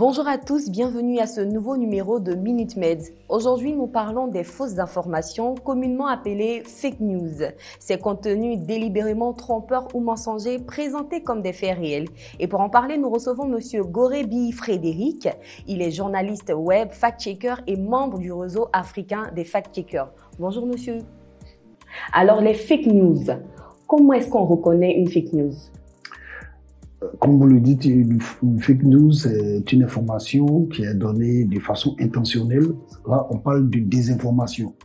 Bonjour à tous, bienvenue à ce nouveau numéro de Minute Med. Aujourd'hui, nous parlons des fausses informations, communément appelées fake news. Ces contenus délibérément trompeurs ou mensongers présentés comme des faits réels. Et pour en parler, nous recevons Monsieur Gorebi Frédéric. Il est journaliste web, fact-checker et membre du réseau africain des fact-checkers. Bonjour monsieur. Alors les fake news, comment est-ce qu'on reconnaît une fake news ? Comme vous le dites, une fake news, c'est une information qui est donnée de façon intentionnelle. Là, on parle de désinformation.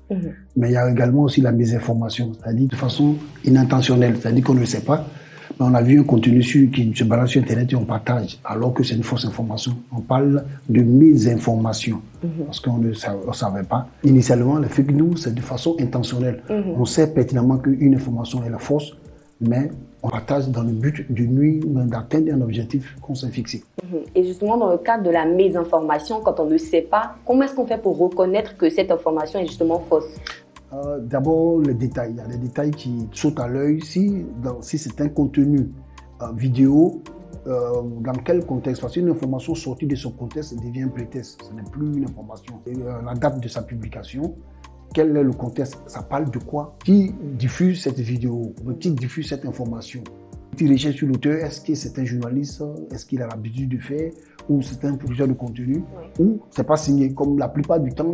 Mais il y a également aussi la mésinformation, c'est-à-dire de façon inintentionnelle, c'est-à-dire qu'on ne le sait pas. Mais on a vu un contenu qui se balance sur Internet et on partage, alors que c'est une fausse information. On parle de mésinformation, parce qu'on ne savait pas. Initialement, la fake news, c'est de façon intentionnelle. On sait pertinemment qu'une information est la fausse, mais on partage dans le but de nuire, d'atteindre un objectif qu'on s'est fixé. Et justement, dans le cadre de la mésinformation, quand on ne sait pas, comment est-ce qu'on fait pour reconnaître que cette information est justement fausse ? D'abord, les détails. Il y a des détails qui sautent à l'œil. Si c'est un contenu vidéo, dans quel contexte? Parce qu'une information sortie de son contexte devient un prétexte. Ce n'est plus une information. La date de sa publication, quel est le contexte? Ça parle de quoi? Qui diffuse cette vidéo? Qui diffuse cette information? Tu recherches sur l'auteur, est-ce que c'est un journaliste? Est-ce qu'il a l'habitude de faire? Ou c'est un producteur de contenu? Ou c'est pas signé? Comme la plupart du temps,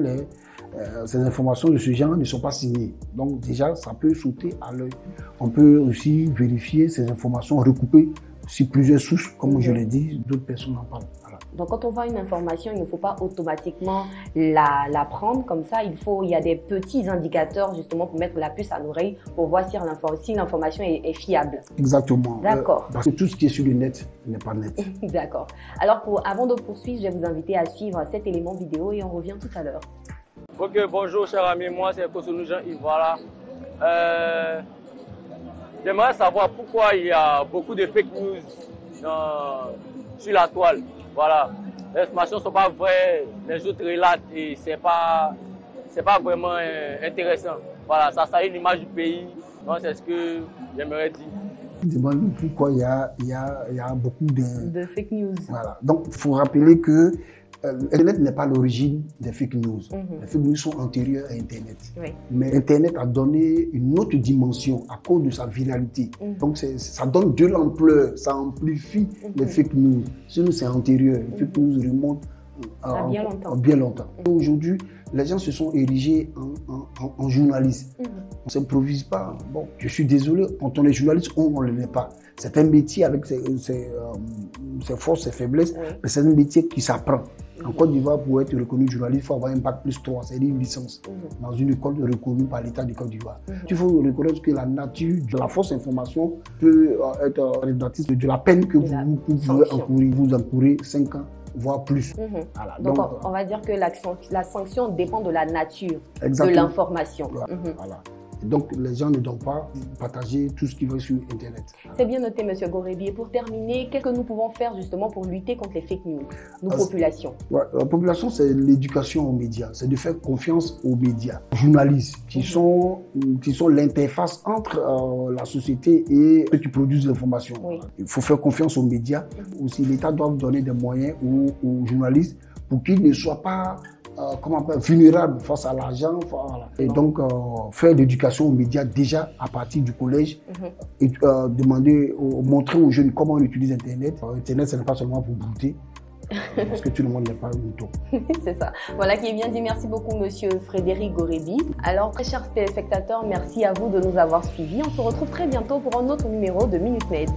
ces informations de ce genre ne sont pas signées. Donc déjà, ça peut sauter à l'œil. On peut aussi vérifier ces informations recoupées sur plusieurs sources, comme je l'ai dit, d'autres personnes en parlent. Voilà. Donc quand on voit une information, il ne faut pas automatiquement la prendre comme ça. Il y a des petits indicateurs justement pour mettre la puce à l'oreille pour voir si l'information est fiable. Exactement. D'accord. Parce que tout ce qui est sur le net n'est pas net. D'accord. Alors avant de poursuivre, je vais vous inviter à suivre cet élément vidéo et on revient tout à l'heure. Ok, bonjour chers amis, moi c'est Kosunu Jean-Yves, voilà. J'aimerais savoir pourquoi il y a beaucoup de fake news sur la toile. Voilà. Les informations ne sont pas vraies, les autres relatent et c'est pas vraiment intéressant. Voilà, ça salit l'image du pays, donc c'est ce que j'aimerais dire. Je me demande pourquoi il y a beaucoup de fake news. Voilà. Donc il faut rappeler que Internet n'est pas l'origine des fake news. Les fake news sont antérieures à Internet. Oui. Mais Internet a donné une autre dimension à cause de sa viralité. Donc ça donne de l'ampleur, ça amplifie les fake news. Sinon c'est antérieur. Les fake news remontent à bien longtemps. Aujourd'hui, les gens se sont érigés en journalistes. On ne s'improvise pas. Bon, je suis désolé, quand on est journaliste, on ne l'est pas. C'est un métier avec ses forces, ses faiblesses, mais c'est un métier qui s'apprend. En Côte d'Ivoire, pour être reconnu journaliste, il faut avoir un bac plus 3, c'est-à-dire une licence, dans une école reconnue par l'État de Côte d'Ivoire. Il faut reconnaître que la nature de la fausse information peut être rédactrice de la peine que vous pouvez encourir. Vous encourez 5 ans, voire plus. Voilà. Donc on va dire que la sanction dépend de la nature de l'information. Voilà. Donc, les gens ne doivent pas partager tout ce qu'ils veulent sur Internet. C'est bien noté, Monsieur Gorebi. Et pour terminer, qu'est-ce que nous pouvons faire justement pour lutter contre les fake news, populations? La population, c'est l'éducation aux médias. C'est de faire confiance aux médias, aux journalistes, qui sont l'interface entre la société et ceux qui produisent l'information. Il faut faire confiance aux médias. Aussi, l'État doit donner des moyens aux journalistes pour qu'ils ne soient pas vulnérables face à l'argent. Voilà. Et donc, faire l'éducation aux médias déjà à partir du collège et montrer aux jeunes comment on utilise Internet. Internet, ce n'est pas seulement pour brouter, parce que tout le monde n'est pas un mouton. C'est ça. Voilà qui est bien dit. Merci beaucoup, Monsieur Frédéric Gorebi. Alors, très chers téléspectateurs, merci à vous de nous avoir suivis. On se retrouve très bientôt pour un autre numéro de Minute Med.